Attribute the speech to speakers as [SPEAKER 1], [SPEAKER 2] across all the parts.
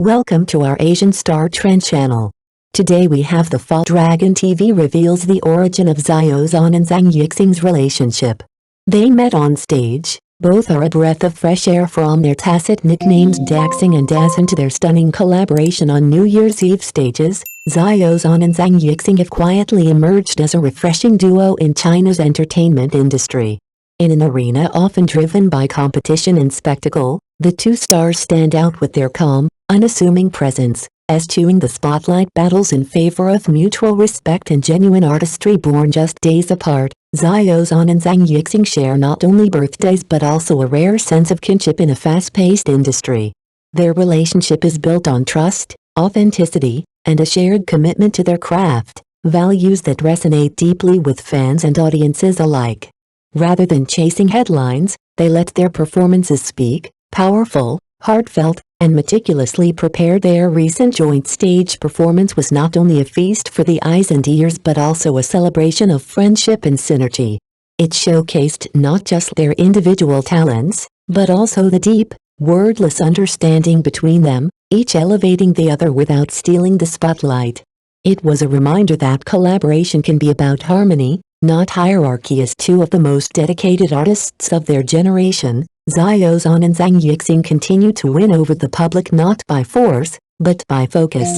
[SPEAKER 1] Welcome to our Asian Star Trend channel. Today we have the Fall Dragon TV reveals the origin of Xiao Zhan and Zhang Yixing's relationship. They met on stage. Both are a breath of fresh air, from their tacit nicknames Daxing and Dazhen to their stunning collaboration on New Year's Eve stages. Xiao Zhan and Zhang Yixing have quietly emerged as a refreshing duo in China's entertainment industry. In an arena often driven by competition and spectacle, the two stars stand out with their calm, unassuming presence, eschewing the spotlight battles in favor of mutual respect and genuine artistry. Born just days apart, Xiao Zhan and Zhang Yixing share not only birthdays but also a rare sense of kinship in a fast-paced industry. Their relationship is built on trust, authenticity, and a shared commitment to their craft, values that resonate deeply with fans and audiences alike. Rather than chasing headlines, they let their performances speak. Powerful, heartfelt, and meticulously prepared, their recent joint stage performance was not only a feast for the eyes and ears but also a celebration of friendship and synergy. It showcased not just their individual talents, but also the deep, wordless understanding between them, each elevating the other without stealing the spotlight. It was a reminder that collaboration can be about harmony, not hierarchy. As two of the most dedicated artists of their generation, Xiao Zhan and Zhang Yixing continue to win over the public not by force, but by focus.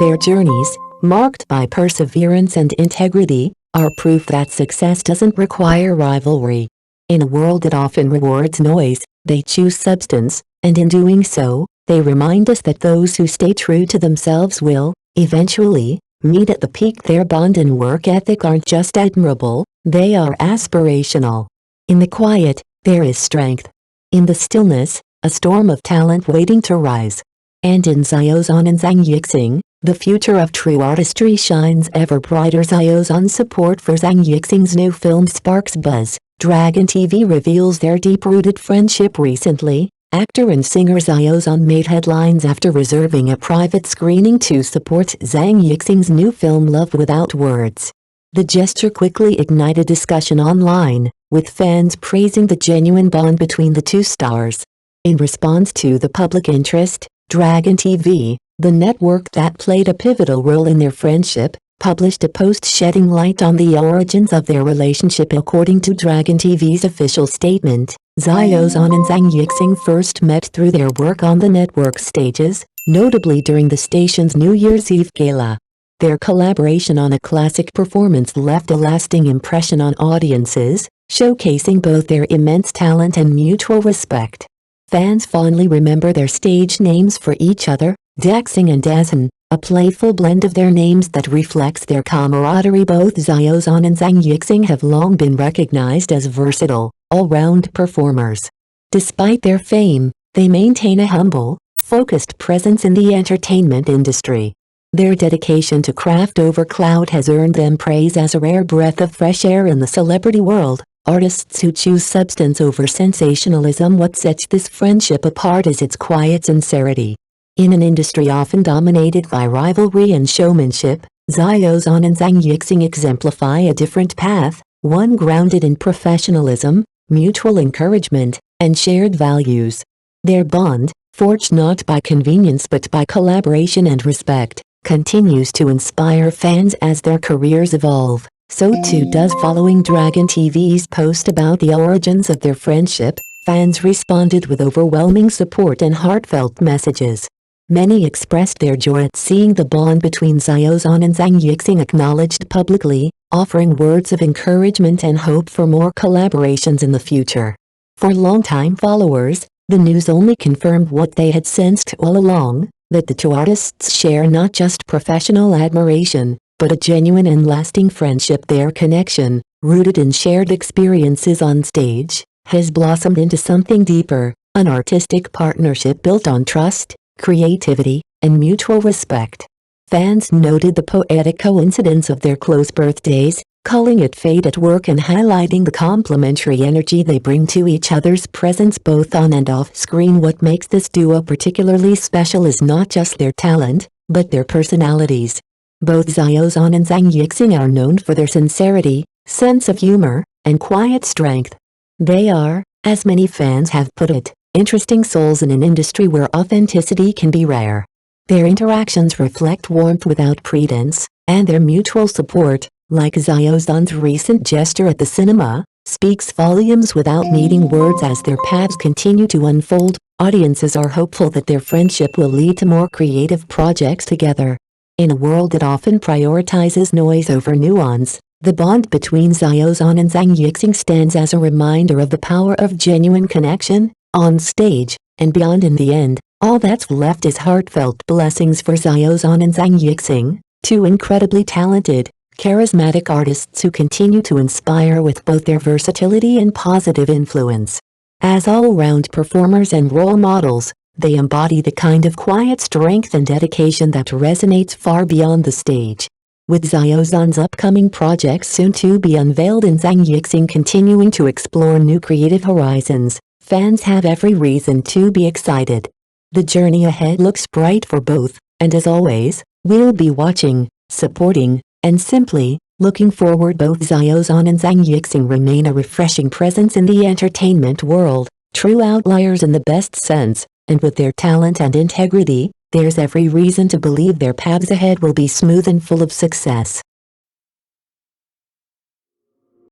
[SPEAKER 1] Their journeys, marked by perseverance and integrity, are proof that success doesn't require rivalry. In a world that often rewards noise, they choose substance, and in doing so, they remind us that those who stay true to themselves will, eventually, meet at the peak. Their bond and work ethic aren't just admirable, they are aspirational. In the quiet, there is strength. In the stillness, a storm of talent waiting to rise. And in Xiao Zhan and Zhang Yixing, the future of true artistry shines ever brighter. Xiao Zhan's support for Zhang Yixing's new film sparks buzz. Dragon TV reveals their deep-rooted friendship. Recently, actor and singer Xiao Zhan made headlines after reserving a private screening to support Zhang Yixing's new film Love Without Words. The gesture quickly ignited discussion online, with fans praising the genuine bond between the two stars. In response to the public interest, Dragon TV, the network that played a pivotal role in their friendship, published a post shedding light on the origins of their relationship. According to Dragon TV's official statement, Xiao Zhan and Zhang Yixing first met through their work on the network stages, notably during the station's New Year's Eve gala. Their collaboration on a classic performance left a lasting impression on audiences, showcasing both their immense talent and mutual respect. Fans fondly remember their stage names for each other, Daxing and Dazhen, a playful blend of their names that reflects their camaraderie. Both Xiao Zhan and Zhang Yixing have long been recognized as versatile, all-round performers. Despite their fame, they maintain a humble, focused presence in the entertainment industry. Their dedication to craft over clout has earned them praise as a rare breath of fresh air in the celebrity world, artists who choose substance over sensationalism. What sets this friendship apart is its quiet sincerity. In an industry often dominated by rivalry and showmanship, Xiao Zhan and Zhang Yixing exemplify a different path, one grounded in professionalism, mutual encouragement, and shared values. Their bond, forged not by convenience but by collaboration and respect, continues to inspire fans as their careers evolve. So too does following Dragon TV's post about the origins of their friendship. Fans responded with overwhelming support and heartfelt messages. Many expressed their joy at seeing the bond between Xiao Zhan and Zhang Yixing acknowledged publicly, offering words of encouragement and hope for more collaborations in the future. For longtime followers, the news only confirmed what they had sensed all along, that the two artists share not just professional admiration, but a genuine and lasting friendship. Their connection, rooted in shared experiences on stage, has blossomed into something deeper, an artistic partnership built on trust, creativity, and mutual respect. Fans noted the poetic coincidence of their close birthdays, calling it fate at work and highlighting the complementary energy they bring to each other's presence both on and off screen. What makes this duo particularly special is not just their talent, but their personalities. Both Xiao Zhan and Zhang Yixing are known for their sincerity, sense of humor, and quiet strength. They are, as many fans have put it, interesting souls in an industry where authenticity can be rare. Their interactions reflect warmth without pretense, and their mutual support, like Xiao Zhan's recent gesture at the cinema, speaks volumes without needing words. As their paths continue to unfold, audiences are hopeful that their friendship will lead to more creative projects together. In a world that often prioritizes noise over nuance, the bond between Xiao Zhan and Zhang Yixing stands as a reminder of the power of genuine connection, on stage, and beyond. In the end, all that's left is heartfelt blessings for Xiao Zhan and Zhang Yixing, two incredibly talented, charismatic artists who continue to inspire with both their versatility and positive influence. As all-round performers and role models, they embody the kind of quiet strength and dedication that resonates far beyond the stage. With Xiao Zhan's upcoming projects soon to be unveiled and Zhang Yixing continuing to explore new creative horizons, fans have every reason to be excited. The journey ahead looks bright for both, and as always, we'll be watching, supporting, and simply looking forward. Both Xiao Zhan and Zhang Yixing remain a refreshing presence in the entertainment world, true outliers in the best sense, and with their talent and integrity, there's every reason to believe their paths ahead will be smooth and full of success.